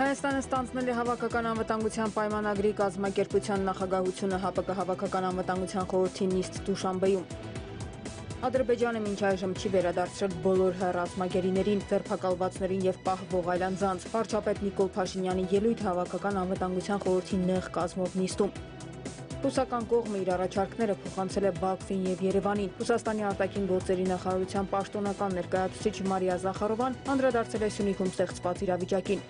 Հայաստանը ստանձնել է հավաքական անվտանգության պայմանագրի կազմակերպության նախագահությունը ՀԱՊԿ հավաքական անվտանգության խորհրդի նիստ Դուշանբեում։ Ադրբեջանը մինչ այժմ չի վերադարձրել բոլոր հեռարձակագերիներին, ձերբակալվածներին եւ պահվող այլ անձանց։ Վարչապետ Նիկոլ Փաշինյանի ելույթ հավաքական անվտանգության խորհրդի նեղ կազմով նիստում։ Ռուսական կողմը իր առաջարկները փոխանցել է Բաքվին եւ Երևանին։ Ռուսաստանի արտաքին գործերի նախարարության պաշտոնական ներկայացուցիչ Մարիա Զախարովան անդրադարձել է Սյունիքում ստեղծված իրավիճակին։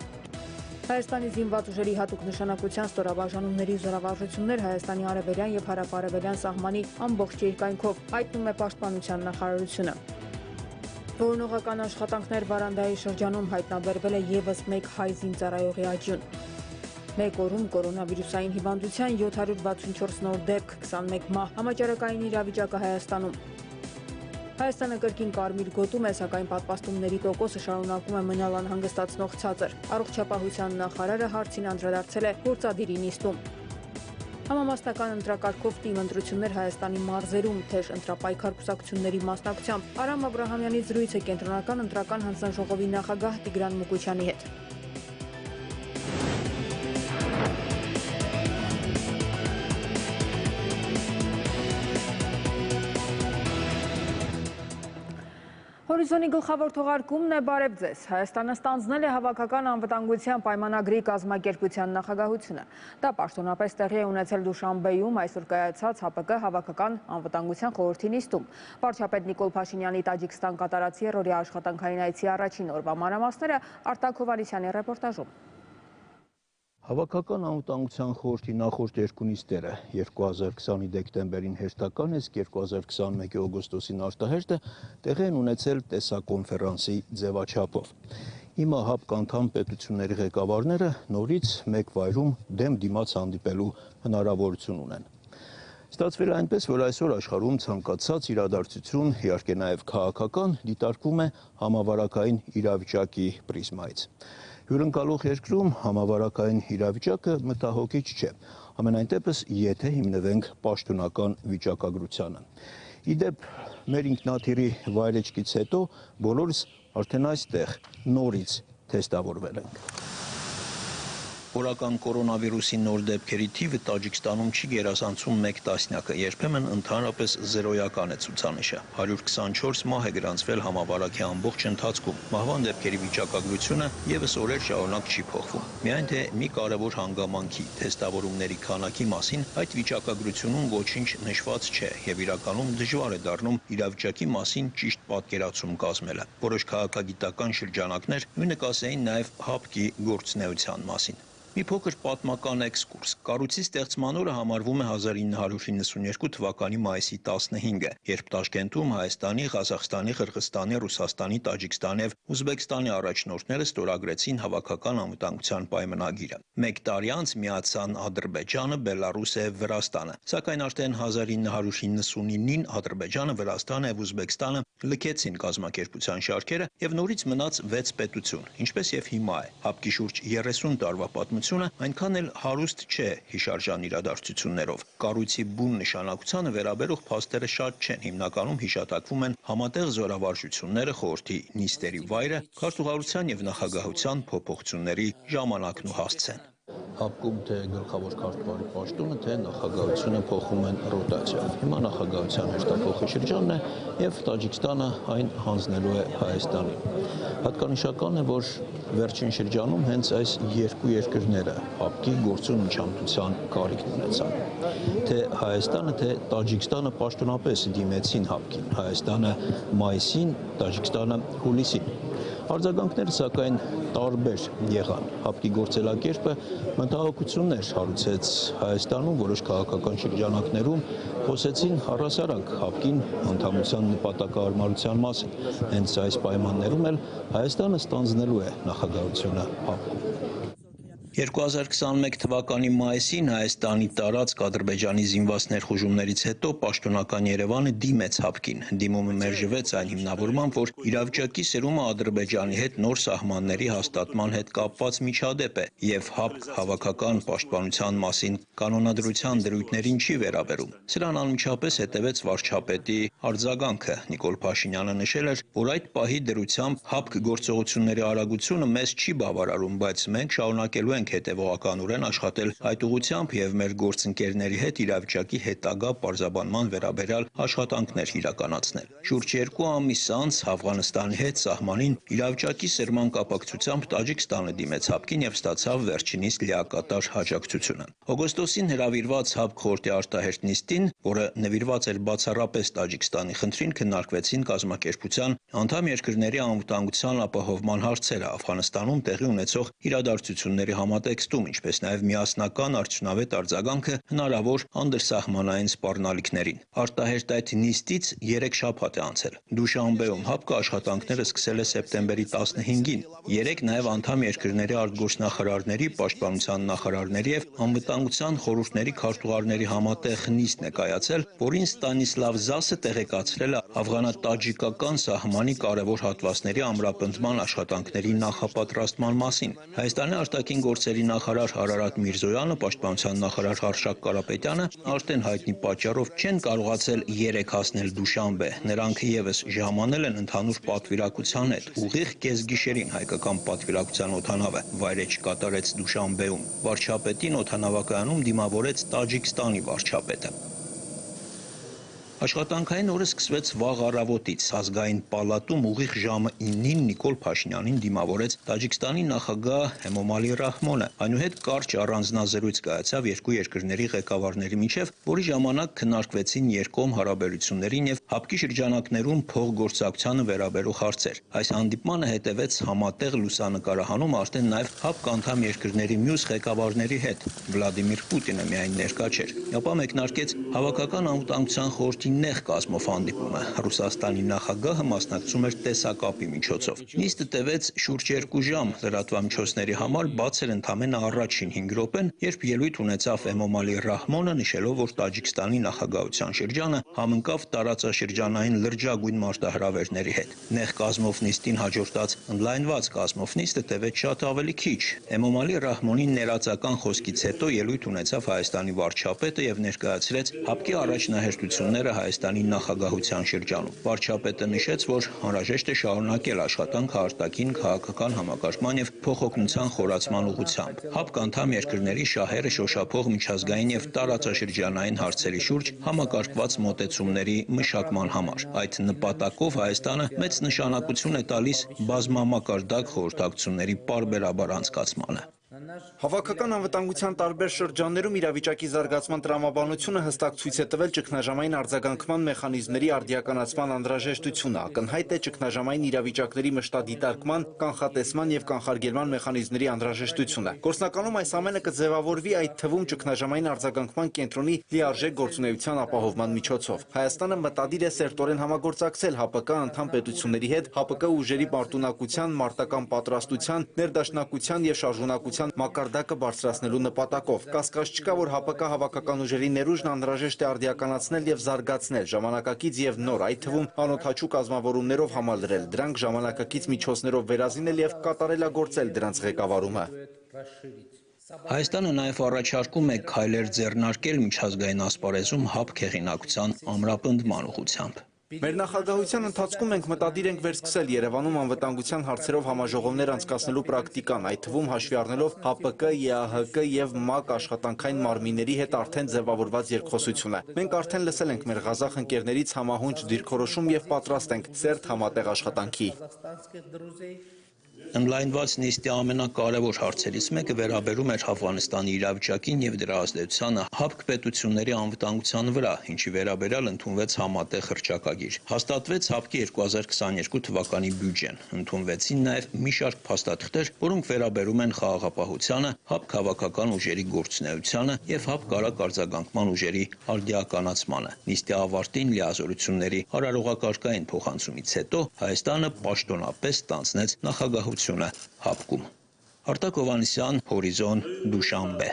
Հայաստանի զինված ուժերի հատուկ նշանակության ստորաբաժանումների զորավարժություններ Հայաստանի արևելյան եւ հարավ-արևելյան սահմանի ամբողջ երկայնքով, հայտնում է Պաշտպանության նախարարությունը։ Որոնողական աշխատանքներ Վարանդայի շրջանում հայտնաբերվել է եւս մեկ հայ զինծառայողի աճյուն։ Մեկ օրում կորոնավիրուսային հիվանդության 764 նոր դեպք, 21 մահ, համաճարակային իրավիճակը Հայաստանում։ Հայաստանը կրկին կարմիր գոտում է, սակայն պատվաստումների տոկոսը շարունակում է մնալ անհանգստացնող ցածր։ Առողջապահության նախարարը հարցին անդրադարձել է գործադիրի նիստում։ Համամասնական ընտրակարգով թիմ ընտրություններ Հայաստանի մարզերում, թեժ ընտրապայքար կուսակցությունների մասնակցությամբ Արամ Աբրահամյանի զրույցը կենտրոնական ընտրական հանձնաժողովի նախագահ Տիգրան Մուկուչյանի հետ։ Հորիզոնի գլխավոր թողարկումն է բարև ձեզ։ Հայաստանը ստանձնել է հավաքական անվտանգության պայմանագրի կազմակերպության նախագահությունը։ Դա պաշտոնապես տեղի է ունեցել Դուշանբեում այսօր կայացած ՀԱՊԿ հավաքական անվտանգության խորհրդի նիստում։ Վարչապետ Նիկոլ Փաշինյանի Տաջիկստան կատարած երրորդի աշխատանքային այցի առաջին օրվա մանրամասները Արտակ Հովհաննիսյանի ռեպորտաժում։ Հավաքական անվտանգության խորհրդի նախորդ երկու նիստերը 2020-ի դեկտեմբերին հերթական, իսկ 2021-ի օգոստոսին արտահերթը տեղի են ունեցել տեսակոնֆերանսի ձևաչափով։ Հիմա ՀԱՊԿ անդամ պետությունների ղեկավարները նորից մեկ վայրում դեմ դիմաց հանդիպելու հնարավորություն ունեն։ Ստացվել է այնպես, որ այսօր աշխարհում ցանկացած իրադարձություն, իհարկե նաև քաղաքական, դիտարկվում է համավարակային իրավիճակի պրիզմայից։ Հյուրընկալող երկրում համավարակային իրավիճակը մտահոգիչ չէ, ամենայն դեպս եթե հիմնվենք պաշտոնական վիճակագրությանը։ Իդեպ մեր ինքնաթիռի վայրեջքից հետո բոլորս արդեն այստեղ նորից թեստավորվել ենք։ Օրական կորոնավիրուսի նոր դեպքերի թիվը Տաջիկստանում չի գերազանցում 1 տասնյակը, երբեմն ընդհանրապես զերոյական է ցուցանիշը։ 124 մահ է գրանցվել համավարակի ամբողջ ընթացքում։ Մահվան դեպքերի վիճակագրությունը եւս օրեր շարունակ չի փոխվում։ Միայն թե մի կարևոր հանգամանքի թեստավորումների քանակի մասին այդ վիճակագրությունում ոչինչ նշված չէ եւ իրականում դժվար է դառնում իրավիճակի մասին ճիշտ պատկերացում կազմելը։ Որոշ քաղաքագիտական շրջանակներ նույնը կասեին նաեւ ՀԱՊԿ-ի գործունեության մասին։ Մի փոքր պատմական էքսկուրս։ Կառույցի ստեղծման օրը համարվում է 1992 թվականի մայիսի 15-ը, երբ Տաշկենտում Հայաստանի, Ղազախստանի, Қырғызստանի, Ռուսաստանի, Տաջիկստանի եւ Ուզբեկստանի առաջնորդները ստորագրեցին հավաքական անվտանգության պայմանագիրը։ Մեկ տարի անց միացան Ադրբեջանը, Բելարուսը եւ Վրաստանը։ Սակայն արդեն 1999-ին Ադրբեջանը, Վրաստանը եւ Ուզբեկստանը լքեցին կազմակերպության շարքերը եւ նորից մնաց 6 պետություն, ինչպես եւ հիմա է։ ՀԱՊԿ-ի շուրջ 30 տարվա պատմությունը այնքան էլ հարուստ չէ հիշարժան իրադարձություններով։ Կառույցի բուն նշանակությանը վերաբերող փաստերը շատ չեն, հիմնականում հիշատակվում են համատեղ զորավարժությունները, խորհրդի նիստերի վայրը, քարտուղարության եւ նախագահության փոփոխությունների ժամանակն ու հասցեն։ ՀԱՊԿ-ում թե գլխավոր քարտուղարի պաշտոնը, թե նախագահությունը փոխում են ռոտացիայով։ Հիմա նախագահության հերթափոխի շրջանն է եւ Տաջիկստանը այն հանձնելու է Հայաստանին։ Հատկանշական է, որ վերջին շրջանում հենց այս երկու երկրները ՀԱՊԿ-ի գործուն միջամտության կարիքն ունեցան։ Թե Հայաստանը, թե Տաջիկստանը պաշտոնապես դիմեցին ՀԱՊԿ-ին, Հայաստանը մայիսին, Տաջիկստանը հուլիսին։ Արձագանքները սակայն տարբեր եղան։ ՀԱՊԿ-ի գործելակերպը մտահոգություններ հարուցեց Հայաստանում, որոշ քաղաքական շրջանակներում խոսեցին առհասարակ ՀԱՊԿ-ին անդամության նպատակահարմարության մասին։ Հենց այս պայմաններում էլ Հայաստանը ստանձնելու է նախագահությունը ՀԱՊԿ-ում։ 2021 թվականի մայիսին Հայաստանի տարածք Ադրբեջանի զինված ներխուժումներից հետո պաշտոնական Երևանը դիմեց ՀԱՊԿ-ին։ Դիմումը մերժվեց այն հիմնավորմամբ, որ իրավիճակի սերումը Ադրբեջանի հետ նոր սահմանների հաստատման հետ կապված միջադեպ է եւ ՀԱՊԿ հավաքական պաշտպանության մասին կանոնադրության դրույթներին չի վերաբերում։ Սրան անմիջապես հետևեց վարչապետի արձագանքը։ Նիկոլ Փաշինյանը նշել էր, որ այդ պահի դրությամբ ՀԱՊԿ գործողությունների արագությունը մեզ չի բավարարում, բայց մենք շարունակելու ենք հետևողականորեն աշխատել այդ ուղղությամբ եւ մեր գործընկերների հետ իրավիճակի հետագա պարզաբանման վերաբերյալ աշխատանքներ իրականացնել։ Շուրջ 2 ամիս անց Աֆղանստանի հետ սահմանին իրավիճակի սերման կապակցությամբ Տաջիկստանը դիմեց ՀԱՊԿ-ին եւ ստացավ վերջինիս լիակատար աջակցությունը։ Օգոստոսին հրավիրված ՀԱՊԿ խորհրդի արտահերթ նիստին, որը նվիրված էր բացառապես Տաջիկստանի խնդրին, քննարկվեցին կազմակերպության անդամ երկրների անվտանգության ապահովման հարցերը, Աֆղանստանում տեղի ունեցող իրադարձությունների համատեքստում, ինչպես նաև միասնական արդյունավետ արձագանքը հնարավոր անդրսահմանային սպառնալիքներին։ Արտահերթ այդ նիստից 3 շաբաթ է անցել։ Դուշանբեում ՀԱՊԿ աշխատանքները սկսել է սեպտեմբերի 15-ին։ 3 նաև անդամ երկրների արտգործնախարարների, պաշտպանության նախարարների եւ անվտանգության խորհուրդների քարտուղարների համատեղ նիստ է կայացել, որին Ստանիսլավ Զասը տեղեկացրել է աֆղանա-տաջիկական սահմանի կարևոր հատվածների ամրապնդման աշխատանքների նախապատրաստման մասին։ Հայաստանի արտաքին գործերի նախարար Արարատ Միրզոյանը, պաշտպանության նախարար Արշակ Կարապետյանը արդեն հայտնի պատճառով չեն կարողացել 3 հասնել Դուշանբե։ Նրանք եւս ժամանել են ընդհանուր պատվիրակության հետ։ Ուղիղ կեսգիշերին հայկական պատվիրակության օդանավը վայրէջք կատարեց Դուշանբեում։ Վարչապետին օդանավակայանում դիմավորեց Տաջիկստանի վարչապետը։ Աշխատանքային օրը սկսվեց վաղ առավոտից։ Ազգային պալատում ուղիղ ժամը 9-ին Նիկոլ Փաշինյանին դիմավորեց Տաջիկստանի նախագահ Էմոմալի Ռահմոնը։ Այնուհետ կարճ առանձնազրույց կայացավ երկու երկրների ղեկավարների միջև, որի ժամանակ քննարկվեցին երկկողմ հարաբերություններին եւ ՀԱՊԿ-ի շրջանակներում փոխգործակցությանը վերաբերող հարցեր։ Այս հանդիպմանը հետևեց համատեղ լուսանկարահանում արդեն նաեւ ՀԱՊԿ անդամ երկրների մյուս ղեկավարների հետ։ Վլադիմիր Պուտինը միայն ներկա չէր։ Ապա մեկնարկեց հավաքական անվտանգության խորհրդի նեղ կազմով հանդիպումը։ Ռուսաստանի նախագահը մասնակցում էր տեսակապի միջոցով։ Նիստը տևեց շուրջ 2 ժամ։ Լրատվամիջոցների համար բաց էր ընդամենը առաջին 5 րոպեն, երբ ելույթ ունեցավ Էմոմալի Ռահմոնը, նշելով, որ Տաջիկստանի նախագահության շրջանը համընկավ տարածաշրջանային լրջագույն մարտահրավերների հետ։ Նեղ կազմով նիստին հաջորդած ընդլայնված կազմով նիստը տևեց շատ ավելի քիչ։ Էմոմալի Ռահմոնի ներածական խոսքից հետո ելույթ ունեցավ Հայաստանի վարչապետը եւ ներկայացրեց ՀԱՊԿ-ի առաջնահերթությունները Հայաստանի նախագահության շրջանում։ Վարչապետը նշեց, որ անհրաժեշտ է շարունակել աշխատանքը արտաքին քաղաքական համակարգման եւ փոխօգնության խորացման ուղղությամբ։ ՀԱՊԿ անդամ երկրների շահերը շոշափող միջազգային եւ տարածաշրջանային հարցերի շուրջ համակարգված մոտեցումների մշակման համար։ Այդ նպատակով Հայաստանը մեծ նշանակություն է տալիս բազմամակարդակ խորհրդակցությունների պարբերաբար անցկացմանը։ Հավաքական անվտանգության տարբեր շրջաններում իրավիճակի զարգացման տրամաբանությունը հստակ ցույց է տվել ճգնաժամային արձագանքման մեխանիզմների արդիականացման անհրաժեշտությունը, ակնհայտ է ճգնաժամային իրավիճակների մշտադիտարկման, կանխատեսման եւ կանխարգելման մեխանիզմների անհրաժեշտությունը։ Գործնականում այս ամենը կձևավորվի այդ թվում ճգնաժամային արձագանքման կենտրոնի լիարժեք գործունեության ապահովման միջոցով։ Հայաստանը մտադիր է սերտորեն համագործակցել ՀԱՊԿ անդամ պետությունների հետ ՀԱՊԿ ուժերի պարտունակության, մարտական պատրաստության, ներդաշնակության եւ շարժունակության մակարդակը բարձրացնելու նպատակով։ Կասկած չկա, որ ՀԱՊԿ հավաքական ուժերի ներուժն անհրաժեշտ է արդիականացնել եւ զարգացնել, ժամանակակից եւ նոր, այդ թվում անօդաչու կազմավորումներով համալրել, դրանք ժամանակակից միջոցներով վերազինել եւ կատարելագործել դրանց ղեկավարումը։ Հայաստանը նաև առաջարկում է քայլեր ձեռնարկել միջազգային ասպարեզում ՀԱՊԿ հեղինակության ամրապնդման ուղղությամբ։ Մեր նախագահության ընթացքում մենք մտադիր ենք վերսկսել Երևանում անվտանգության հարցերով համաժողովներ անցկացնելու պրակտիկան, այդ թվում հաշվի առնելով ՀԱՊԿ, ԵԱՀԿ եւ ՄԱԿ աշխատանքային մարմինների հետ արդեն ձևավորված երկխոսությունը։ Մենք արդեն լսել ենք մեր ղազախ ընկերներից համահունչ դիրքորոշում եւ պատրաստ ենք սերտ համատեղ աշխատանքի։ Ընդլայնված նիստի ամենակարևոր հարցերից մեկը վերաբերում էր Աֆղանստանի իրավիճակին եւ դրա ազդեցությանը ՀԱՊԿ պետությունների անվտանգության վրա, ինչի վերաբերյալ ընդունվեց համատեղ հռչակագիր։ Հաստատվեց ՀԱՊԿ-ի 2022 թվականի բյուջեն։ Ընդունվեցին նաեւ մի շարք փաստաթղթեր, որոնք վերաբերում են խաղաղապահությանը, ՀԱՊԿ հավաքական ուժերի գործունեությանը եւ ՀԱՊԿ արագ արձագանքման ուժերի արդիականացմանը։ Նիստի ավարտին լիազորությունների արարողակարգային փոխանցումից հետո Հայաստանը պաշտոնապես ստանձնեց նախագահությունը ՀԱՊԿ-ում։ Արտակ Հովհաննիսյան, Հորիզոն, Դուշանբե։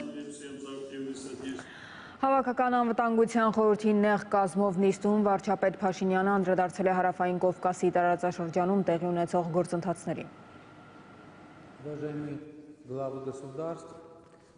Հավաքական անվտանգության խորհրդի նեղ կազմով նիստում վարչապետ Փաշինյանը անդրադարձել է Հարավային Կովկասի տարածաշրջանում տեղի ունեցող գործընթացներին։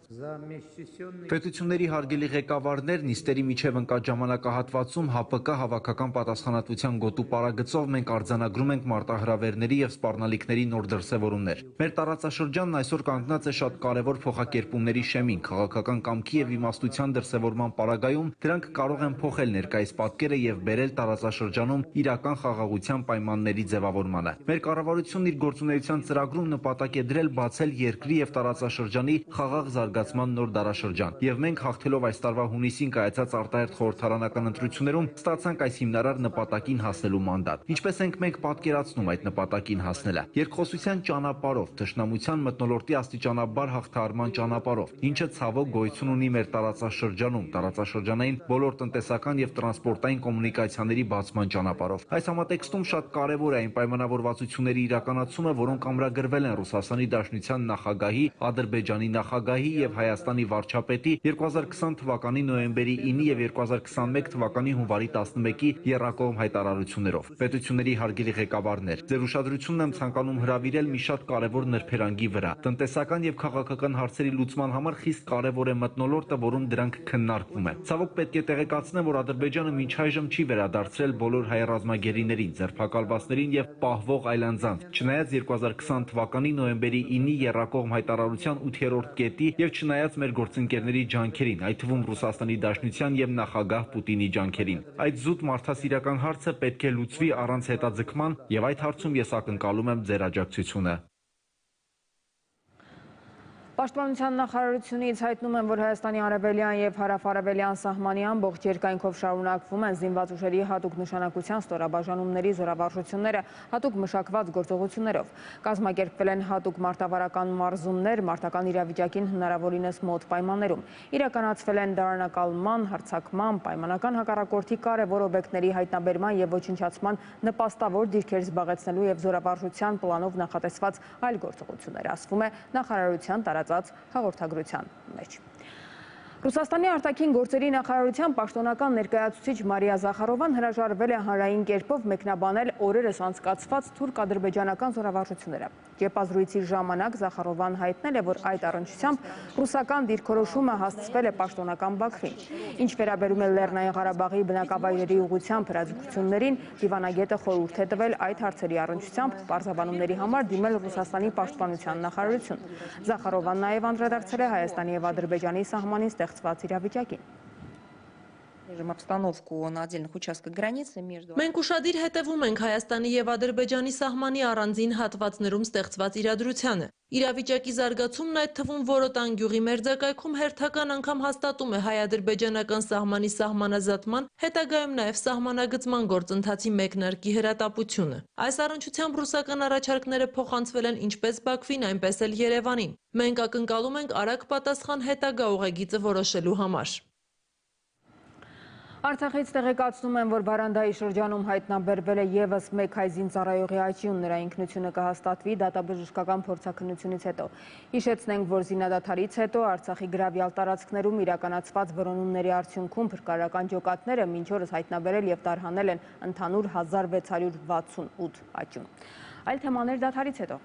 Պետությունների հարգելի ղեկավարներ, նիստերի միջև ընկած ժամանակահատվածում ՀԱՊԿ հավաքական պատասխանատվության գոտու պարագծով մենք արձանագրում ենք մարտահրավերների և սպառնալիքների նոր դրսևորումներ։ Մեր տարածաշրջանն այսօր կանգնած է շատ կարևոր փոխակերպումների շեմին, քաղաքական կամքի և իմաստության դրսևորման պարագայում դրանք կարող են փոխել ներկայիս պատկերը և բերել տարածաշրջանում իրական խաղաղության պայմանների ձևավորմանը։ Մեր կառավարությունն իր գործունեության ծրագրում նպատակ է դրել բացել երկրի և տարածաշրջանի խաղաղ զարգացման նոր դարաշրջան, եւ մենք հաղթելով այս տարվա հունիսին կայացած արտահերթ խորհրդարանական ընտրություններում ստացանք այս հիմնարար նպատակին հասնելու մանդատ։ Ինչպես ենք մենք պատկերացնում այդ նպատակին հասնելը։ Երկխոսության ճանապարհով, թշնամության մթնոլորտի աստիճանաբար հաղթահարման ճանապարհով, ինչը ցավոք գոյություն ունի մեր տարածաշրջանում, տարածաշրջանային բոլոր տնտեսական եւ տրանսպորտային կոմունիկացիաների բացման ճանապարհով։ Այս համատեքստում շատ կարևոր է այն պայմանավորվածությունների իրականացումը, որոնք ամրագրվել են Ռուսաստանի Դաշնության նախագահի, Ադրբեջանի նախագահի եւ Հայաստանի վարչապետի 2020 թվականի նոյեմբերի 9-ի եւ 2021 թվականի հունվարի 11-ի եռակողմ հայտարարություններով։ Պետությունների հարգելի ղեկավարներ, ձեր ուշադրությունն եմ ցանկանում հրավիրել մի շատ կարևոր նրբերանգի վրա։ Տնտեսական եւ քաղաքական հարցերի լուծման համար խիստ կարևոր է մթնոլորտը, որում դրանք քննարկվում են։ Ցավոք պետք է տեղեկացնեմ, որ Ադրբեջանը մինչ այժմ չի վերադարձրել բոլոր հայ ռազմագերիներին, ձերբակալվածներին եւ պահվող այլանձանց, չնայած 2020 թվականի նոյեմբերի 9-ի եռակողմ հայտարարության 8-րդ կետի եւ չնայած մեր գործընկերների ջանքերին, այդ թվում Ռուսաստանի Դաշնության եւ նախագահ Պուտինի ջանքերին։ Այդ զուտ մարդասիրական հարցը պետք է լուծվի առանց հետաձգման եւ այդ հարցում ես ակնկալում եմ ձեր աջակցությունը։ Պաշտպանության նախարարությունից հայտնում են, որ Հայաստանի արևելյան և հարավ-արևելյան սահմանի ամբողջ երկայնքով շարունակվում են զինված ուժերի հատուկ նշանակության ստորաբաժանումների զորավարժությունները հատուկ մշակված գործողություններով։ Կազմակերպվել են հատուկ մարտավարական մարզումներ մարտական իրավիճակին հնարավորինս մոտ պայմաններում։ Իրականացվել են դարանակալման, հարձակման, պայմանական հակառակորդի կարևոր օբյեկտների հայտնաբերման և ոչնչացման նպաստավոր դիրքեր զբաղեցնելու և զորավարժության պլանով նախատեսված այլ գործողություններ, ասվում է նախարարության տարածած հաղորդագրության մեջ։ Ռուսաստանի արտաքին գործերի նախարարության պաշտոնական ներկայացուցիչ Մարիա Զախարովան հրաժարվել է հանրային կերպով մեկնաբանել օրերս անցկացված թուրք-ադրբեջանական զորավարժությունները։ Կերպազրույցի ժամանակ Զախարովան հայտնել է, որ այդ առնչությամբ ռուսական դիրքորոշումը հասցվել է պաշտոնական Բաքվին։ Ինչ վերաբերում է Լեռնային Ղարաբաղի բնակավայրերի ուղղությամբ հրաձգություններին, դիվանագետը խորհուրդ է տվել այդ հարցերի առնչությամբ պարզաբանումների համար դիմել Ռուսաստանի պաշտպանության նախարարություն։ Զախարովան նաև անդրադարձել է Հայաստանի և Ադրբեջանի սահմանին ստեղծված իրավիճակին։ Մենք ուշադիր հետևում ենք Հայաստանի և Ադրբեջանի սահմանի առանձին հատվածներում ստեղծված իրադրությանը։ Իրավիճակի զարգացումն այդ թվում Որոտան գյուղի մերձակայքում հերթական անգամ հաստատում է հայ-ադրբեջանական սահմանի սահմանազատման, հետագայում նաև սահմանագծման գործընթացի մեկնարկի հրատապությունը։ Այս առնչությամբ ռուսական առաջարկները փոխանցվել են ինչպես Բաքվին, այնպես էլ Երևանին։ Մենք ակնկալում ենք արագ պատասխան հետագա ուղեգիծը որոշելու համար։ Արցախից տեղեկացնում են, որ Բարանդայի շրջանում հայտնաբերվել է ևս մեկ հայ զինծառայողի աճյուն, նրա ինքնությունը կհաստատվի դատաբժշկական փորձաքննությունից հետո։ Հիշեցնենք, որ զինադադարից հետո Արցախի գրավյալ տարածքներում իրականացված որոնումների արդյունքում փրկարարական ջոկատները մինչ օրս հայտնաբերել և տարհանել են ընդհանուր 1668 աճյուն։ Այլ թեմաներ դադարից հետո։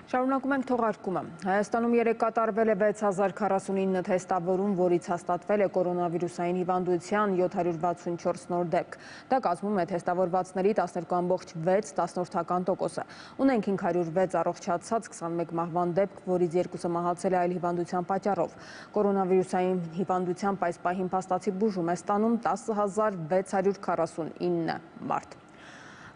Շարունակում ենք թողարկումը։ Հայաստանում երեկ կատարվել է 6049 թեստավորում, որից հաստատվել է կորոնավիրուսային հիվանդության 764 նոր դեպք։ Դա կազմում է թեստավորվածների 12,6%-ը։ Ունենք 506 առողջացած 21 մահվան դեպք, որից 2-ը մահացել է այլ հիվանդության պատճառով։ Կորոնավիրուսային հիվանդությամբ այս պահին փաստացի բուժում է ստանում 10,649 մարդ։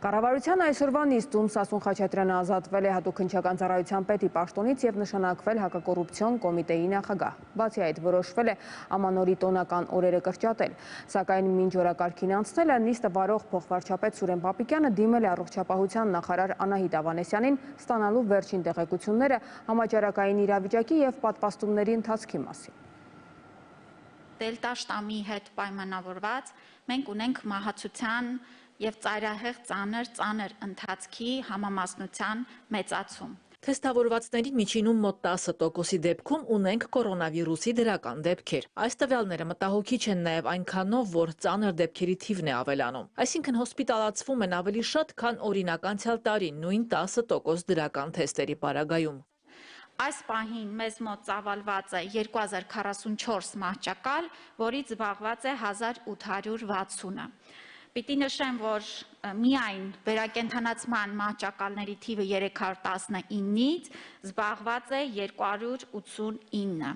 Կառավարության այսօրվա նիստում Սասուն Խաչատրյանը ազատվել է հատուկ քննչական ծառայության պետի պաշտոնից և նշանակվել հակակոռուպցիոն կոմիտեի նախագահ։ Բացի այդ, որոշվել է ամանորի տոնական օրերը կրճատել։ Սակայն մինչ օրակարգին անցնելը նիստը վարող փոխվարչապետ Սուրեն Պապիկյանը դիմել է առողջապահության նախարար Անահիտ Ավանեսյանին ստանալու վերջին տեղեկությունները համաճարակային իրավիճակի և պատվաստումների ընթացքի մասին։ Դելտա շտամի հետ պայմանավորված մենք ունենք մահացության և ծայրահեղ ծանր ընթացքի համամասնության մեծացում։ Թեստավորվածների միջինում մոտ 10%-ի դեպքում ունենք կորոնավիրուսի դրական դեպքեր։ Այս տվյալները մտահոգիչ են նաև այնքանով, որ ծանր դեպքերի թիվն է ավելանում։ Այսինքն հոսպիտալացվում են ավելի շատ, քան օրինակ անցյալ տարի նույն 10% դրական թեստերի պարագայում։ Այս պահին մեզ մոտ ծավալված է 2044 մահճակալ, որից զբաղված է 1860-ը։ Պիտի նշեմ, որ միայն վերակենդանացման մահճակալների թիվը 319-ից զբաղված է 289-ը։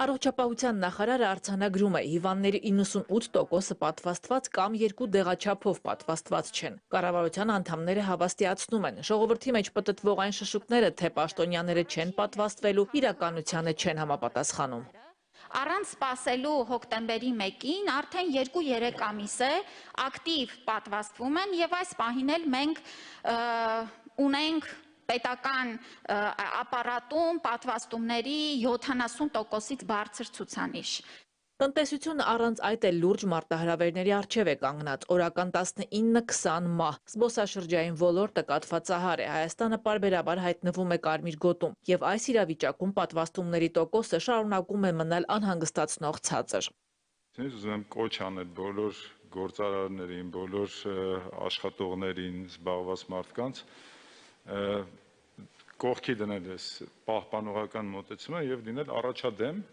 Առողջապահության նախարարը արձանագրում է, հիվանդների 98%-ը պատվաստված կամ երկու դեղաչափով պատվաստված չեն։ Կառավարության անդամները հավաստիացնում են, ժողովրդի մեջ պտտվող այն շշուկները, թե պաշտոնյաները չեն պատվաստվելու, իրականությանը չեն համապատասխանում։ Առանց սպասելու հոկտեմբերի 1-ին արդեն 2-3 ամիս է ակտիվ պատվաստվում են և այս պահին էլ մենք ունենք պետական ապարատում պատվաստումների 70%-ից բարձր ցուցանիշ։ Տնտեսությունը առանց այդ էլ լուրջ մարտահրավերների առջև է կանգնած, օրական 19-20 մահ, զբոսաշրջային ոլորտը կաթվածահար է, Հայաստանը պարբերաբար հայտնվում է կարմիր գոտում, և այս իրավիճակում պատվաստումների տոկոսը շարունակում է մնալ անհանգստացնող ցածր։ Ես ուզում եմ կոչ անել բոլոր գործարարներին, բոլոր աշխատողներին, զբաղված մարդկանց կողքի դնել այս պահպանողական մոտեցումը և լինել առաջադեմ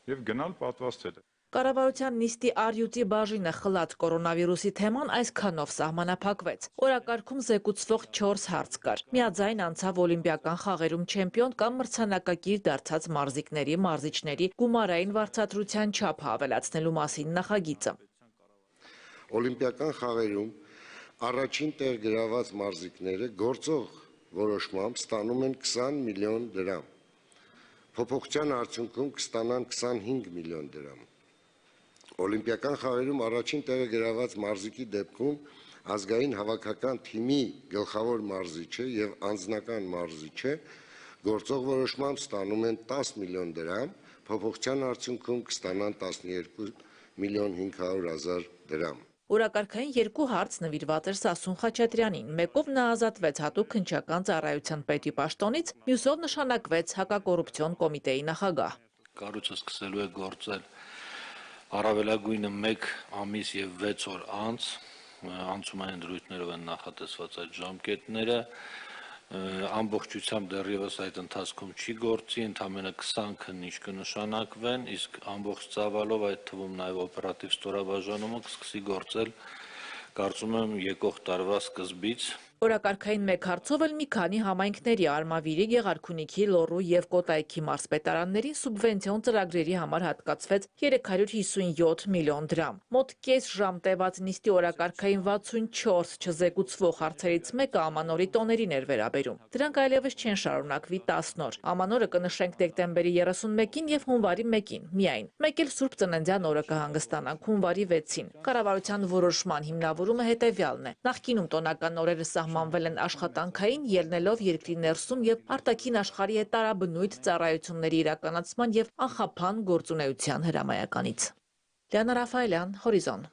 և գնալ պատվաստել։ Կառավարության նիստի առյուծի բաժինը խլած կորոնավիրուսի թեման այսքանով սահմանափակվեց։ Օրակարգում զեկուցվող 4 հարց կար։ Միաձայն անցավ օլիմպիական խաղերում չեմպիոն կամ մրցանակակիր դարձած մարզիկների, մարզիչների գումարային վարձատրության չափը ավելացնելու մասին նախագիծը։ Օլիմպիական խաղերում առաջին տեղ գրաված մարզիկները գործող որոշմամբ ստանում են 20 միլիոն դրամ։ Փոփոխության արդյունքում կստանան 25 միլիոն դրամ։ Օլիմպիական խաղերում առաջին տեղը գրաված մարզիկի դեպքում ազգային հավաքական թիմի գլխավոր մարզիչը և անձնական մարզիչը գործող որոշմամբ ստանում են 10 միլիոն դրամ, փոփոխության արդյունքում կստանան 12 միլիոն 500 հազար դրամ։ Օրակարգային 2 հարց նվիրված էր Սասուն Խաչատրյանին, մեկով նա ազատվեց հատուկ քննչական ծառայության պետի պաշտոնից, մյուսով նշանակվեց հակակոռուպցիոն կոմիտեի նախագահ։ Կառույցը սկսելու է գործել առավելագույնը 1 ամիս և 6 օր անց, անցումային դրույթներով են նախատեսված այդ ժամկետները, ամբողջությամբ դեռևս այդ ընթացքում չի գործի, ընդամենը 20 քննիչ կնշանակվեն, իսկ ամբողջ ծավալով այդ թվում նաև օպերատիվ ստորաբաժանումը կսկսի գործել, կարծում եմ, եկող տարվա սկզբից։ Օրակարգային 1 հարցով էլ մի քանի համայնքների Արմավիրի, Գեղարքունիքի, Լոռու և Կոտայքի մարզպետարաններին սուբվենցիոն ծրագրերի համար հատկացվեց 357 միլիոն դրամ։ Մոտ կես ժամ տևած նիստի օրակարգային 64 չզեկուցվող հարցերից մեկը ամանորի տոներին էր վերաբերում։ Դրանք այլևս չեն շարունակվի 10 օր։ Ամանորը կնշենք դեկտեմբերի 31-ին և հունվարի 1-ին միայն։ Մեկ էլ Սուրբ Ծննդյան օրը կհանգստանանք հունվարի 6-ին։ Կառավարության որոշման հիմնավորումը հետևյալն է։ Նախկինում տոնական օրերը սահմանվել են աշխատանքային, ելնելով երկրի ներսում և արտաքին աշխարհի հետ տարաբնույթ ծառայությունների իրականացման և անխափան գործունեության հրամայականից։ Լիանա Ռաֆայելյան, Հորիզոն։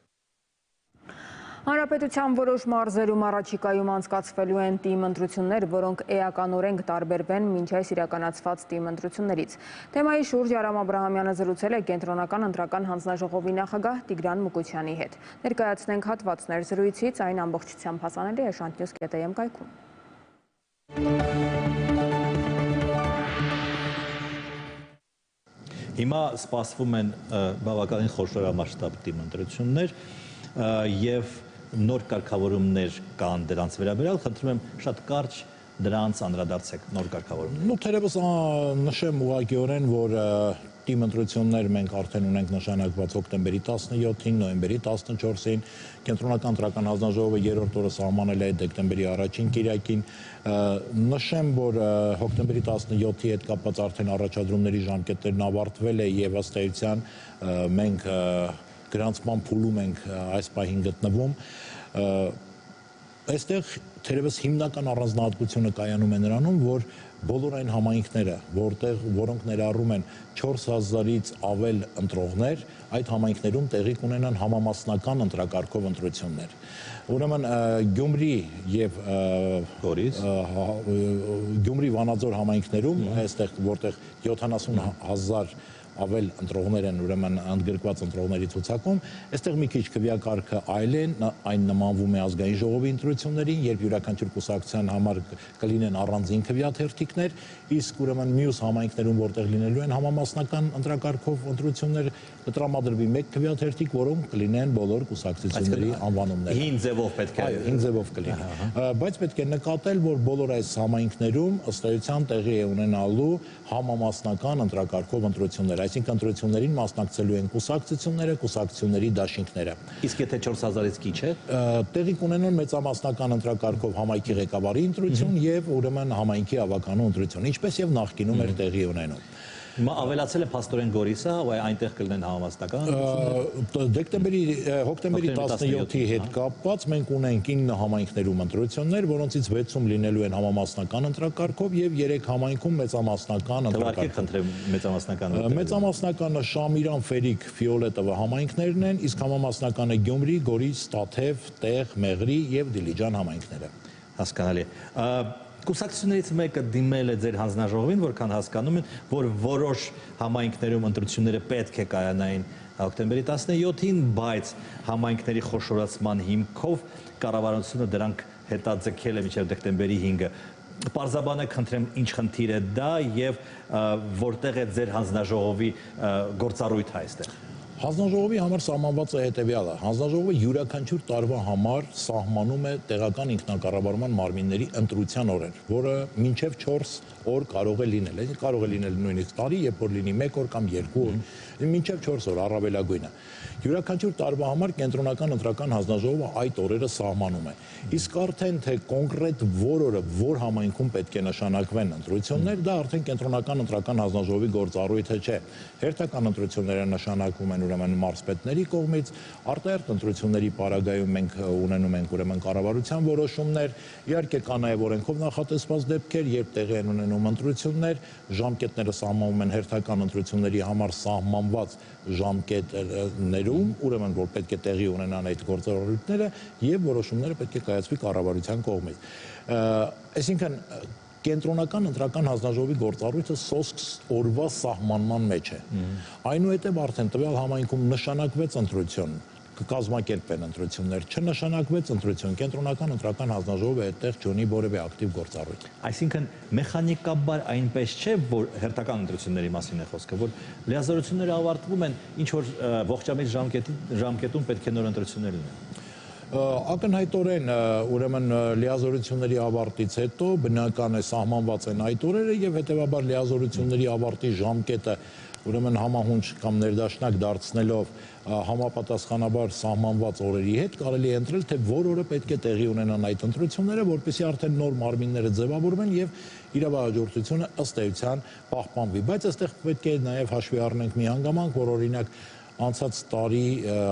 Հանրապետության որոշ մարզերում առաջիկայում անցկացվելու են ՏԻՄ ընտրություններ, որոնք էականորեն կտարբերվեն մինչ այս իրականացված ՏԻՄ ընտրություններից։ Թեմայի շուրջ Արամ Աբրահամյանը զրուցել է Կենտրոնական ընտրական հանձնաժողովի նախագահ Տիգրան Մուկուչյանի հետ։ Ներկայացնենք հատվածներ զրույցից, այն ամբողջությամբ հասանելի է Շանթ Նյուզ.am կայքում։ Հիմա սպասվում են բավականին խոշորամասշտաբ դիմընտրություններ եւ նոր կարգավորումներ կան դրանց վերաբերյալ, խնդրում եմ շատ կարճ դրանց անդրադարձեք նոր կարգավորումներ։ Ну, թերևս նշեմ ուղղակիորեն, որ դիմընտրություններ մենք արդեն ունենք նշանակված հոկտեմբերի 17-ին, նոյեմբերի 14-ին, Կենտրոնական ընտրական հանձնաժողովը երրորդ օրը սահմանել է դեկտեմբերի առաջին կիրակին։ Նշեմ, որ հոկտեմբերի 17-ի հետ կապված արդեն առաջադրումների ժամկետներն ավարտվել է եւ ըստ էության մենք գրանցման փուլում ենք այս պահին գտնվում։ Այստեղ թերևս հիմնական առանձնահատկությունը կայանում է նրանում, որ բոլոր այն համայնքները, որոնք ներառում են 4000-ից ավել ընտրողներ, այդ համայնքներում տեղի կունենան համամասնական ընտրակարգով ընտրություններ։ Ուրեմն Գյումրի եւ Գյումրի Վանաձոր համայնքներում, այստեղ որտեղ 70000 ավել ընտրողներ են, ուրեմն ընդգրկված ընտրողների ցուցակում, այստեղ մի քիչ քվեակարգը այլ է, այն նմանվում է ազգային ժողովի ընտրություններին, երբ յուրաքանչյուր կուսակցության համար կլինեն առանձին քվեաթերթիկներ, իսկ ուրեմն մյուս համայնքներում, որտեղ լինելու են համամասնական ընտրակարգով ընտրություններ, կտրամադրվի մեկ քվեաթերթիկ, որոնք կլինեն բոլոր կուսակցությունների անվանումները։ Հին ձևով պետք է։ Այո, հին ձևով կլինի։ Բայց պետք է նկատել, որ բոլոր այս համայնքներում ըստ էության տեղի է ունենալու համամասնական ընտրակարգով ընտրություններ, այսինքն ընտրություններին մասնակցելու են կուսակցությունները, կուսակցությունների դաշինքները։ Իսկ եթե 4000-ից քիչ է, տեղի կունենան մեծամասնական ընտրակարգով համայնքի ղեկավարի ընտրություն եւ ուրեմն համայնքի ավականու ընտրություն, ինչպես եւ նախկինում էր տեղի ունենում։ Հիմա ավելացել է փաստորեն Գորիսը, այնտեղ կլինեն համամասնական հոկտեմբերի 17-ի հետ կապված մենք ունենք 9 համայնքներում ընտրություններ, որոնցից 6-ում լինելու են համամասնական ընտրակարգով եւ 3 համայնքում մեծամասնական ընտրակարգ։ Խնդրեմ մեծամասնականը։ Մեծամասնականը Շամիրան, Ֆերիկ, Ֆիոլետովը համայնքներն են, իսկ համամասնականը Գյումրի, Գորիս, Տաթև, Տեղ, Մեղրի եւ Դիլիջան համայնքները։ Հասկանալի։ Կուսակցություններից մեկը դիմել է ձեր հանձնաժողովին, որքան հասկանում են, որ որոշ համայնքներում ընտրությունները պետք է կայանային հոկտեմբերի 17-ին, բայց համայնքների խոշորացման հիմքով կառավարությունը դրանք հետաձգել է մինչև դեկտեմբերի 5-ը։ Պարզաբանեք, խնդրեմ, ինչ խնդիր է դա եւ որտեղ է ձեր հանձնաժողովի գործառույթը այստեղ։ Հանձնաժողովի համար սահմանված է հետևյալը. հանձնաժողովը յուրաքանչյուր տարվա համար սահմանում է տեղական ինքնակառավարման մարմինների ընտրության օրեր, որը մինչև 4 օր կարող է լինել, կարող է լինել նույնիսկ տարի, երբ որ լինի 1 օր կամ 2 օր, մինչև 4 օր առավելագույնը։ Յուրաքանչյուր տարվա համար կենտրոնական ընտրական հանձնաժողովը այդ օրերը սահմանում է։ Իսկ արդեն թե կոնկրետ որ օրը որ համայնքում պետք է նշանակվեն ընտրություններ, դա արդեն կենտրոնական ընտրական հանձնաժողովի գործառույթը չէ։ Հերթական ընտրությունները նշանակվում են ուրեմն մարզպետների կողմից, արտահերթ ընտրությունների պարագայում մենք ունենում ենք ուրեմն կառավարության որոշումներ, իհարկե կա նաև օրենքով նախատեսված դեպքեր, երբ տեղի են ունենում ընտրություններ, ժամկետները սահմանվում են հերթական ընտրությունների համար սահմանված ժամկետներում, ուրեմն որ պետք է տեղի ունենան այդ գործառույթները եւ որոշումները պետք է կայացվի կառավարության կողմից։ Այսինքն կենտրոնական ընտրական հանձնաժողովի գործառույթը սոսկ օրվա սահմանման մեջ է։ Այնուհետև արդեն տվյալ համայնքում նշանակվեց ընտրություն, կկազմակերպեն ընտրություններ, չնշանակվեց ընտրություն, կենտրոնական ընտրական հանձնաժողովը այդտեղ չունի որևէ ակտիվ գործառույթ։ Այսինքն մեխանիկաբար այնպես չէ, որ հերթական ընտրությունների մասին է խոսքը, որ լիազորությունները ավարտվում են, ինչ որ ողջամիտ ժամկետում պետք է նոր ընտրություններ լինեն։ Ակնհայտորեն ուրեմն լիազորությունների ավարտից հետո բնական է սահմանված են այդ օրերը եւ հետեւաբար լիազորությունների ավարտի ժամկետը ուրեմն համահունչ կամ ներդաշնակ դարձնելով համապատասխանաբար սահմանված օրերի հետ կարելի է ընտրել թե որ օրը պետք է տեղի ունենան այդ ընտրությունները, որպեսզի արդեն նոր մարմինները ձևավորվեն եւ իրավահաջորդությունը ըստ էության պահպանվի, բայց այստեղ պետք է նաեւ հաշվի առնենք մի հանգամանք, որ օրինակ անցած տարի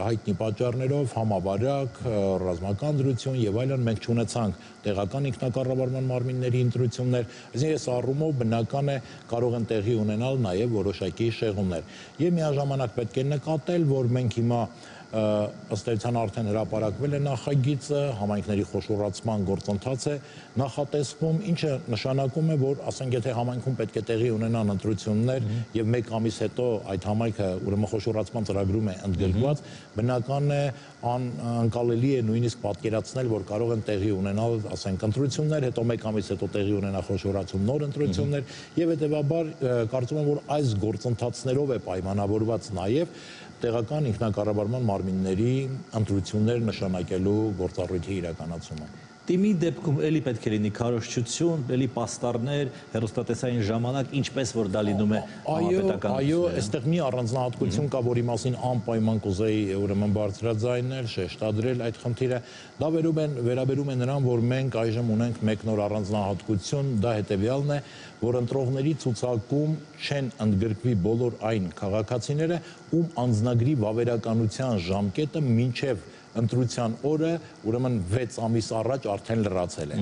հայտնի պատճառներով համավարակ, ռազմական դրություն եւ այլն մենք չունեցանք տեղական ինքնակառավարման մարմինների ընտրություններ, այսինքն այս առումով բնական է կարող են տեղի ունենալ նաեւ որոշակի շեղումներ։ Եվ միաժամանակ պետք է նկատել, որ մենք հիմա ըստ էության արդեն հրապարակվել է նախագիծը, համայնքների խոշորացման գործընթաց է նախատեսվում, ինչը նշանակում է, որ ասենք եթե համայնքում պետք է տեղի ունենան ընտրություններ եւ 1 ամիս հետո այդ համայնքը ուրեմն խոշորացման ծրագրում է ընդգրկված, բնական է անկալելի է նույնիսկ պատկերացնել, որ կարող են տեղի ունենալ, ասենք, ընտրություններ, հետո 1 ամիս հետո տեղի ունենա խոշորացում, նոր ընտրություններ եւ հետեւաբար կարծում եմ, որ այս գործընթացներով է պայմանավորված նաեւ տեղական ինքնակառավարման մարմինների ընտրություններ նշանակելու գործառույթի իրականացումը։ Տիմի դեպքում էլի պետք է լինի քարոզչություն, էլի պաստառներ, հեռուստատեսային ժամանակ, ինչպես որ դա լինում է համապետական։ Այո, այստեղ մի առանձնահատկություն կա, որի մասին անպայման կուզեի ուրեմն բարձրաձայնել, շեշտադրել այդ խնդիրը։ Դա վերաբերում է նրան, որ մենք այժմ ունենք մեկ նոր առանձնահատկություն, դա հետևյալն է, որ ընտրողների ցուցակում չեն ընդգրկվի բոլոր այն քաղաքացիները, ում անձնագրի վավերականության ժամկետը մինչև ընտրության օրը, ուրեմն 6 ամիս առաջ արդեն լրացել է։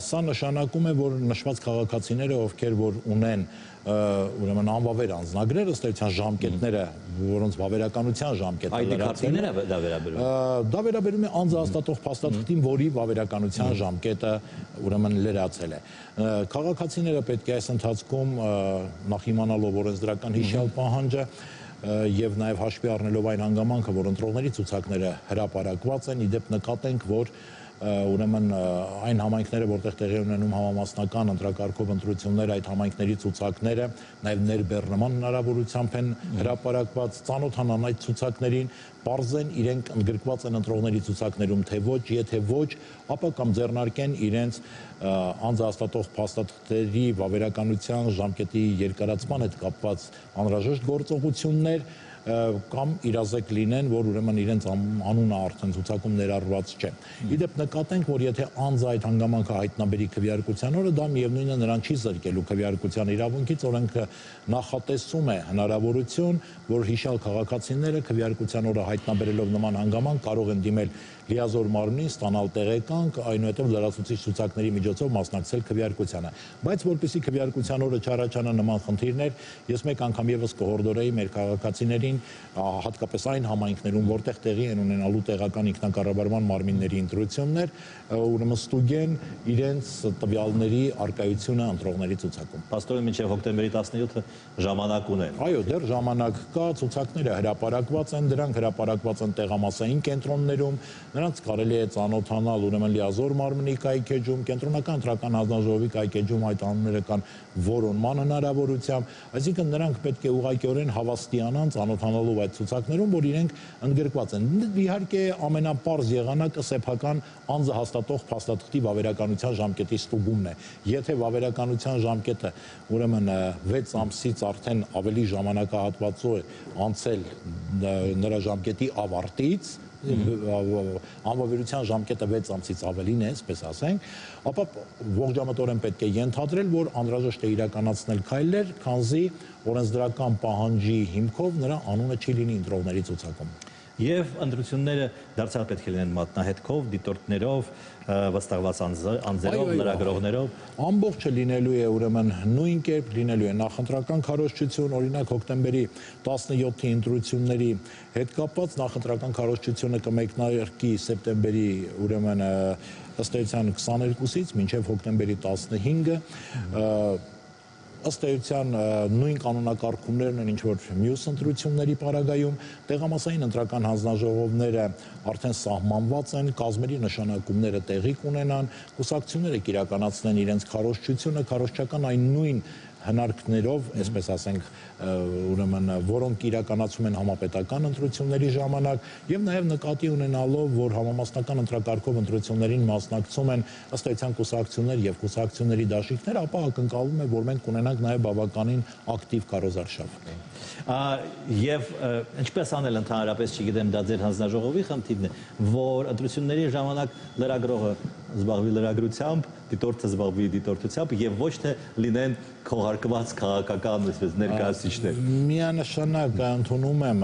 Սա նշանակում է, որ նշված քաղաքացիները, ովքեր որ ունեն ուրեմն անվավեր անձնագրեր, ըստ էության ժամկետները, որոնց վավերականության ժամկետը լրացել է, դա վերաբերում է անձահաստատող փաստաթղթին, որի վավերականության ժամկետը ուրեմն լրացել է։ Քաղաքացիները պետք է այս ընթացքում նախ իմանալով օրենսդրական հիշյալ պահանջը եւ նաեւ հաշվի առնելով այն հանգամանքը, որ ընտրողների ցուցակները հրապարակված են, իդեպ նկատենք, որ ուրեմն այն համայնքները, որտեղ տեղի ունենում համամասնական ընտրակարգով ընտրություններ, այդ համայնքների ցուցակները նաեւ ներբեռնման հնարավորությամբ են հրապարակված, ծանոթանան այդ ցուցակներին, պարզեն իրենք ընդգրկված են ընտրողների ցուցակներում, թե ոչ, եթե ոչ, ապա կամ ձեռնարկեն իրենց անձահաստատող փաստաթղթերի վավերականության ժամկետի երկարացման հետ կապված անհրաժեշտ գործողություններ կամ իրազեկ լինեն, որ ուրեմն իրենց անունը արդեն ցուցակում ներառված չէ։ Իդեպ նկատենք, որ եթե անձը այդ հանգամանքը հայտնաբերի քվեարկության օրը, դա միևնույնն է նրան չի զրկելու քվեարկության իրավունքից, օրենքը նախատեսում է հնարավորություն, որ հիշյալ քաղաքացիները քվեարկության օրը հայտնաբերելով նման հանգամանք կարող են դիմել լիազոր մարմնին, ստանալ տեղեկանք, այնուհետև լրացուցիչ ցուցակների միջոցով մասնակցել քվեարկությանը։ Բայց որպեսզի քվեարկության օրը չառաջանա նման խնդիրներ, ես մեկ անգամ եւս կհորդորեի մեր քաղաքացիներին, հատկապես այն համայնքներում, որտեղ տեղի են ունենալու տեղական ինքնակառավարման մարմինների ընտրություններ, ուրեմն ստուգեն իրենց տվյալների արկայությունը ընտրողների ցուցակում։ Պաստորեն մինչև հոկտեմբերի 17-ը ժամանակ ունեն։ Այո, դեռ ժամանակ կա, ցուցակները հրապարակված են, դրանք հրապարակված են տեղամասային կենտրոններում, նրանց կարելի է ծանոթանալ ուրեմն լիազոր մարմնի կայքեջում, կենտրոնական ընտրական հանձնաժողովի կայքեջում այդ անունները կան որոնման հնարավորությամբ, այսինքն նրանք պետք է ուղղակիորեն հավաստիանան ծանոթանալով այդ ցուցակներում, որ իրենք ընդգրկված են։ Իհարկե ամենապարզ եղանակը սեփական անձահաստատող փաստաթղթի վավերականության ժամկետի ստուգումն է։ Եթե վավերականության ժամկետը ուրեմն 6 ամսից արդեն ավելի ժամանակահատվածով է անցել նրա ժամկետի ավարտից, անվավերության ժամկետը 6 ամսից ավելին է, այսպես ասենք, ապա ողջամտորեն պետք է ենթադրել, որ անհրաժեշտ է իրականացնել քայլեր, քանզի օրենսդրական պահանջի հիմքով նրա անունը չի լինի ընտրողների ցուցակում։ Եվ ընտրությունները դարձյալ պետք է լինեն մատնահետքով, դիտորդներով, վստահված անձերով, լրագրողներով։ Ամբողջը լինելու է ուրեմն նույն կերպ, լինելու է նախընտրական քարոզչություն, օրինակ հոկտեմբերի 17-ի ընտրությունների հետ կապված նախընտրական քարոզչությունը կմեկնարկի սեպտեմբերի ուրեմն ըստ էության 22-ից մինչև հոկտեմբերի 15-ը, ըստ էության նույն կանոնակարգումներն են, ինչ որ մյուս ընտրությունների պարագայում, տեղամասային ընտրական հանձնաժողովները արդեն սահմանված են, կազմերի նշանակումները տեղի կունենան, կուսակցությունները կիրականացնեն իրենց քարոզչությունը, քարոզչական այն նույն հնարքներով, այսպես ասենք, ուրեմն որոնք իրականացում են համապետական ընտրությունների ժամանակ եւ նաեւ նկատի ունենալով, որ համամասնական ընտրակարգով ընտրություններին մասնակցում են ըստ էության կուսակցություններ եւ կուսակցությունների դաշինքներ, ապա ակնկալվում է, որ մենք կունենանք նաեւ բավականին ակտիվ քարոզարշավ։ Եվ ինչպես անել ընդհանրապես, չգիտեմ, դա ձեր հանձնաժողովի խնդիրն է, որ ընտրությունների ժամանակ լրագրողը զբաղվի լրագրությամբ, դիտորդը զբաղվի դիտորդությամբ եւ ոչ թե լինեն քողարկված քաղաքական ներկայացուցիչներ։ Միանշանակ ընդունում եմ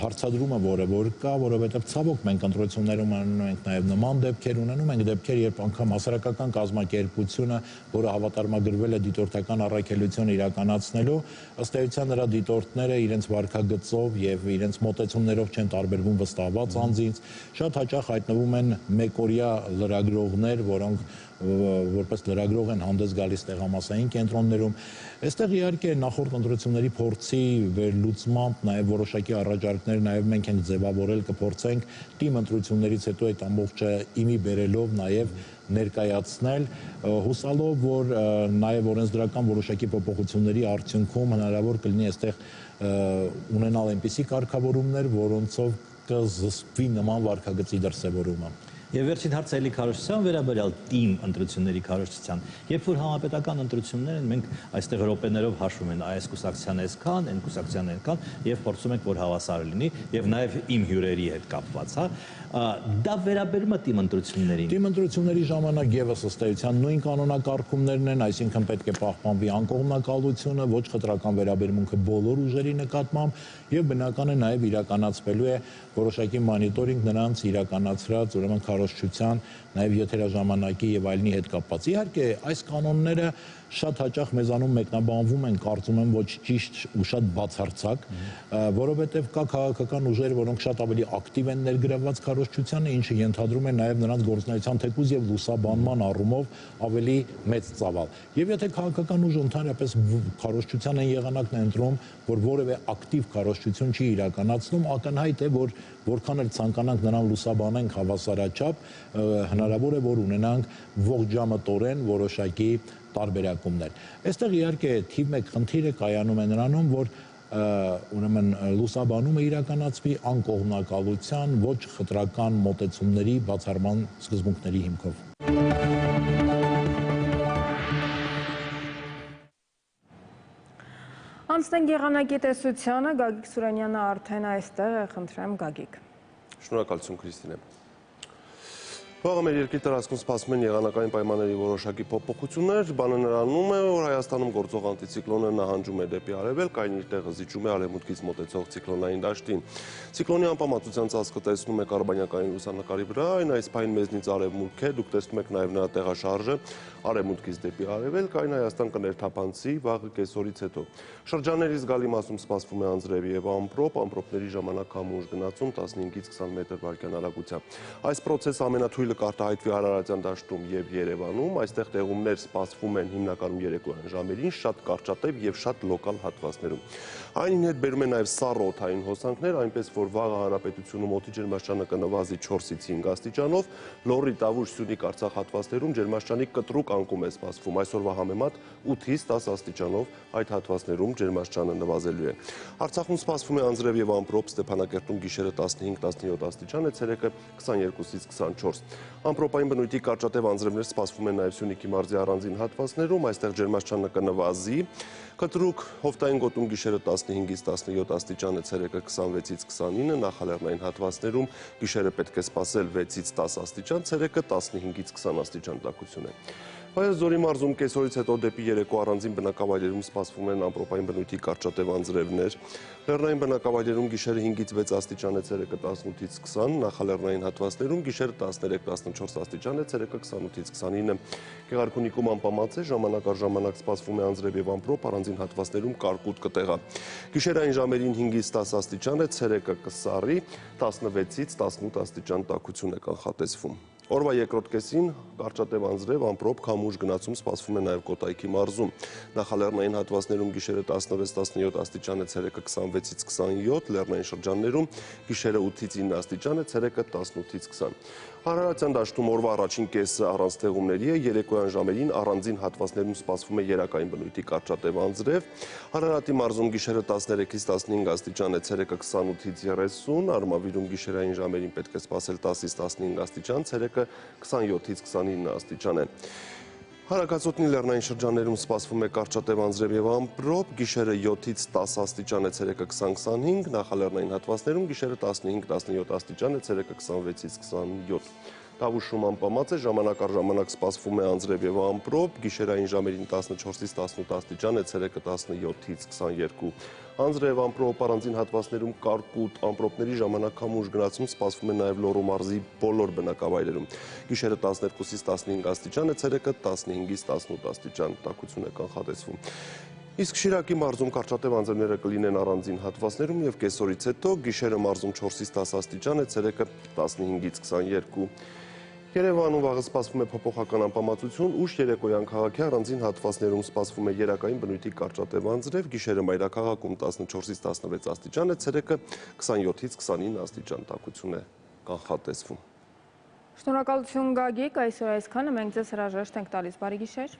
հարցադրումը որ կա, որովհետև ցավոք մենք ընտրություններում ունենում ենք նաև նման դեպքեր, ունենում ենք դեպքեր, երբ անգամ հասարակական կազմակերպությունը, որը հավատարմագրվել է դիտորդական առաքելություն իրականացնելու, ըստ էության նրա դիտորդները իրենց վարքագծով եւ իրենց մոտեցումներով չեն տարբերվում վստահված անձից, շատ հաճախ հայտնվում են մեկօրյա լրագրողներ, որոնք որպես լրագրող են հանդես գալիս տեղամասային կենտրոններում։ Այստեղ իհարկե նախորդ ընտրությունների փորձի վերլուծմամբ նաև որոշակի առաջարկներ նաև մենք ենք ձևավորել, կփորձենք թիմ ընտրություններից հետո այդ ամբողջը իմի բերելով նաև ներկայացնել, հուսալով, որ նաև օրենսդրական որոշակի փոփոխությունների արդյունքում հնարավոր կլինի այստեղ ունենալ այնպիսի կարգավորումներ, որոնցով կզսպվի նման վարքագծի դրսևորումը։ Եվ վերջին հարցը էլի քարոզչության վերաբերյալ թիմ ընտրությունների քարոզչության, երբ որ համապետական ընտրություններ են, մենք այստեղ րոպեներով հաշվում են այս կուսակցության այսքան, այն կուսակցության այնքան, եւ փորձում ենք որ հավասար լինի, եւ նաեւ իմ հյուրերի հետ կապված, հա, դա վերաբերում է թիմ ընտրություններին։ Թիմ ընտրությունների ժամանակ եւս ըստ էության նույն կանոնակարգումներն են, այսինքն պետք է պահպանվի անկողմնակալությունը, ոչ խտրական վերաբերմունքը բոլոր ուժերի նկատմամբ եւ բնական է նաեւ իրականացվելու է որոշակի մոնիտորինգ նրանց իրականացրած ուրեմն քարոզչության, նաև եթերաժամանակի եւ այլնի հետ կապված։ Իհարկե, այս կանոնները շատ հաճախ մեզանում մեկնաբանվում են, կարծում եմ, ոչ ճիշտ ու շատ բացարձակ, որովհետև կա քաղաքական ուժեր, որոնք շատ ավելի ակտիվ են ներգրավված քարոզչությանը, ինչը ենթադրում է նաև նրանց գործունեության թեկուզ եւ լուսաբանման առումով ավելի մեծ ծավալ։ Եվ եթե քաղաքական ուժը ընդհանրապես քարոզչության են եղանակն է ընտրում, որ որևէ ակտիվ քարոզչություն չի իրականացնում, ակնհայտ է, որ որքան էլ ցանկանանք նրան լուսաբանենք հավասարաչափ, հնարավոր է, որ ունենանք ողջամտորեն որոշակի տարբերակումներ։ Այստեղ իհարկե թիվ 1 խնդիրը կայանում է նրանում, որ ուրեմն լուսաբանումը իրականացվի անկողմնակալության, ոչ խտրական մոտեցումների բացառման սկզբունքների հիմքով։ Անցնենք եղանակետեսությանը, Գագիկ Սուրենյանը արդեն այստեղ է, խնդրեմ Գագիկ։ Շնորհակալություն Քրիստինե։ Վաղը մեր երկրի տարածքում սպասվում են եղանակային պայմանների որոշակի փոփոխություններ, բանը նրանում է, որ Հայաստանում գործող անտիցիկլոնը նահանջում է դեպի արևելք, այն իր տեղը զիջում է արևմուտքից մոտեցող ցիկլոնային դաշտին։ Ցիկլոնի անպամատության ծածկը տեսնում եք արբանյակային լուսանկարի վրա, այն այս պահին մեզնից արևմուտք է, դուք տեսնում եք նաև նրա տեղաշարժը արևմուտքից դեպի արևելք, այն Հայաստան կներթափանցի վաղը կեսօրից հետո։ Շրջանների զգալի մասում սպասվում է անձրև եւ ամպրոպ, ամպրոպների ժամանակ համուժ գնացում 15-ից 20 մետր վարկյան արագությամբ։ Այս process-ը ամենաթույլը կարտահայտվի Հարարատյան դաշտում եւ Երևանում, այստեղ տեղումներ սպասվում են հիմնականում երեկոյան ժամերին, շատ կարճատև եւ շատ լոկալ հատվածներում։ Այն հետ բերում է նաեւ սառը օդային հոսանքներ, այնպես որ վաղը հանրապետությունում օդի ջերմաստիճանը կնվազի 4-ից 5 աստիճանով, Լոռի, Տավուշ, Սյունիք, Արցախ հատվածներում ջերմաստիճանի կտրուկ անկում է սպասվում, այսօրվա համեմատ 8-ից 10 աստիճանով այդ հատվածներում ջերմաստիճանը նվազելու է։ Արցախում սպասվում է անձրև եւ ամպրոպ, Ստեփանակերտում գիշերը 15-17 աստիճան է, ցերեկը 22-ից 24։ Ամպրոպային բնույթի կարճատև անձրևներ սպասվում են նաեւ Սյունիքի մարզի առանձին հատվածներում, այստեղ ջերմաստիճանը կնվազի, կտրուկ հովտային գոտում գիշերը 15-ից 17 աստիճան է, ցերեկը 26-ից 29, նախալեռնային հատվածներում գիշերը պետք է սպասել 6-ից 10 աստիճան, ցերեկը 15-ից 20 աստիճան տաքություն է։ Վայոց-Ձորի մարզում կեսօրից հետո դեպի երեկո առանձին բնակավայրերում սպասվում են ամպրոպային բնույթի կարճատև անձրևներ։ Լեռնային բնակավայրերում գիշերը 5-ից 6 աստիճան է, ցերեկը 18-ից 20, նախալեռնային հատվածներում գիշերը 13-14 աստիճան է, ցերեկը 28-ից 29։ Գեղարքունիքում անպամած է, ժամանակ առ ժամանակ սպասվում է անձրև եւ ամպրոպ, առանձին հատվածներում կարկուտ կտեղա։ Գիշերային ժամերին 5-ից 10 աստիճան է, ցերեկը կսառի, 16-ից 18 աստիճան տաքություն է կանխատեսվում։ Օրվա երկրորդ կեսին կարճատև անձրև, ամպրոպ, քամուժ գնացում սպասվում է նաև Կոտայքի մարզում։ Նախալեռնային հատվածներում գիշերը 16-17 աստիճան է, ցերեկը 26-ից 27, լեռնային շրջաններում գիշերը 8-ից 9 աստիճան է, ցերեկը 18-ից 20։ Հարարատյան դաշտում օրվա առաջին կեսը առանց տեղումների է, երեկոյան ժամերին առանձին հատվածներում սպասվում է երակային բնույթի կարճատև անձրև։ Հարարատի մարզում գիշերը 13-ից 15 աստիճան է, ցերեկը 28-ից 30, Արմավիրում գիշերային ժամերին պետք է սպասել 10-ից 15 աստիճան, ցերեկը 27-ից 29 աստիճան է։ Հարակացօդնի լեռնային շրջաններում սպասվում է կարճատև անձրև եւ ամպրոպ, գիշերը 7-ից 10 աստիճան է, ցերեկը 20-25, նախալեռնային հատվածներում գիշերը 15-17 աստիճան է, ցերեկը 26-ից 27։ Տավուշում անպամած է, ժամանակ առ ժամանակ սպասվում է անձրև եւ ամպրոպ, գիշերային ժամերին 14-ից 18 աստիճան է, ցերեկը 17-ից 22։ Անձրև ամպրոպ առանձին հատվածներում կարկուտ ամպրոպների ժամանակ համուժ գնացում սպասվում է նաեւ Լոռու մարզի բոլոր բնակավայրերում։ Գիշերը 12-ից 15 աստիճան է, ցերեկը 15-ից 18 աստիճան, տաքություն է կանխատեսվում։ Իսկ Շիրակի մարզում կարճատև անձրևները կլինեն առանձին հատվածներում եւ կեսօրից հետո գիշերը մարզում 4-ից 10 աստիճան է, ցերեկը 15-ից 22։ Երևանում վաղը սպասվում է փոփոխական անպամացություն, ուշ երեկոյան քաղաքի առանձին հատվածներում սպասվում է երակային բնույթի կարճատև անձրև, գիշերը մայրաքաղաքում 14-ից 16 աստիճան է, ցերեկը 27-ից 29 աստիճան, տաքություն է կանխատեսվում։ Շնորհակալություն Գագիկ, այսօր այսքանը, մենք ձեզ հրաժեշտ ենք տալիս, բարի գիշեր։